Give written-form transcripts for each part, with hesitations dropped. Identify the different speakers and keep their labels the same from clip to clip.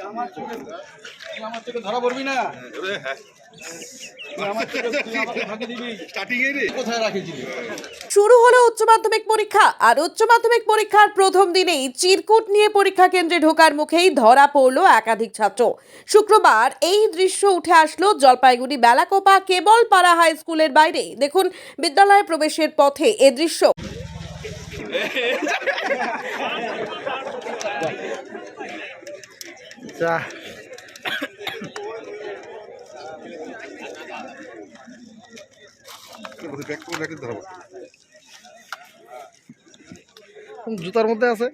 Speaker 1: আমার থেকে ধরা পড়বি না।
Speaker 2: শুরু হলো উচ্চ মাধ্যমিক পরীক্ষা। আর উচ্চ মাধ্যমিক পরীক্ষার প্রথম দিনেই চিরকুট নিয়ে পরীক্ষা কেন্দ্রে ঢোকার মুখেই ধরা পড়লো একাধিক ছাত্র। শুক্রবার এই দৃশ্য উঠে আসলো জলপাইগুড়ি বেলাকোপা কেবলপাড়া হাই স্কুলের বাইরে। দেখুন বিদ্যালয়ে প্রবেশের পথে এ দৃশ্য।
Speaker 3: জুতার মধ্যে আছে।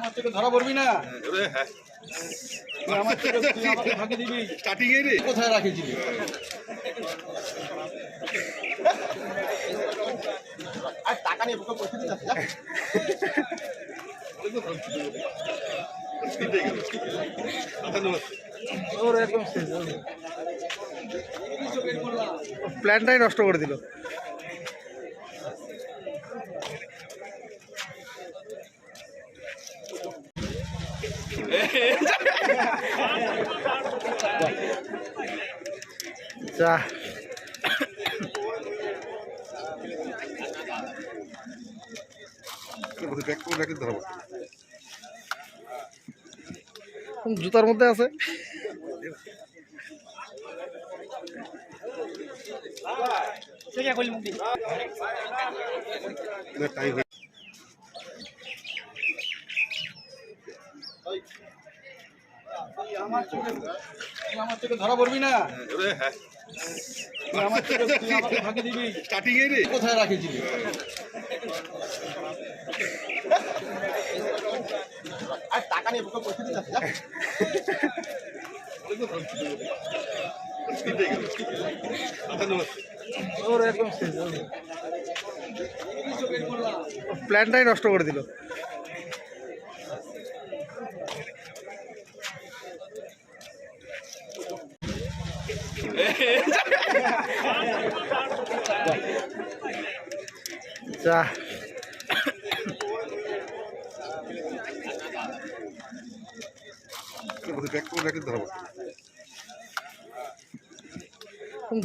Speaker 1: আমার থেকে ধরা পড়বি না। আমার থেকে ফাঁকি দিবি। কোথায় রাখেছিলি? আর টাকা নিয়ে বুকে পয়সা দিতে
Speaker 3: প্ল্যানটাই নষ্ট করে দিল। জুতার মধ্যে আছে।
Speaker 1: আমার থেকে ধরা পড়বি না। আমার থেকে ফাঁকি দিবি। কোথায় রাখেছিলি? আর টাকা নিয়ে বুকে পয়সা দিতে
Speaker 3: প্ল্যানটাই নষ্ট করে দিল।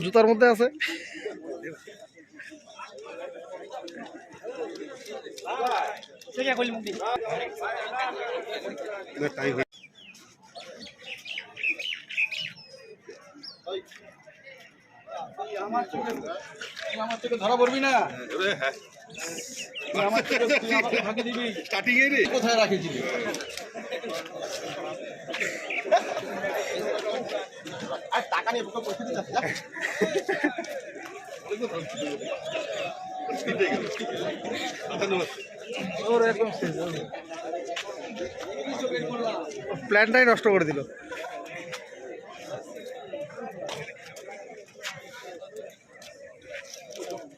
Speaker 3: জুতার মধ্যে আছে।
Speaker 1: আমার থেকে ধরা পড়বি না। আমার থেকে ফাঁকি দিবি। কোথায় রাখেছিলি? আর টাকা নিয়ে বুকে পয়সা দিতে
Speaker 3: প্ল্যানটাই নষ্ট করে দিল।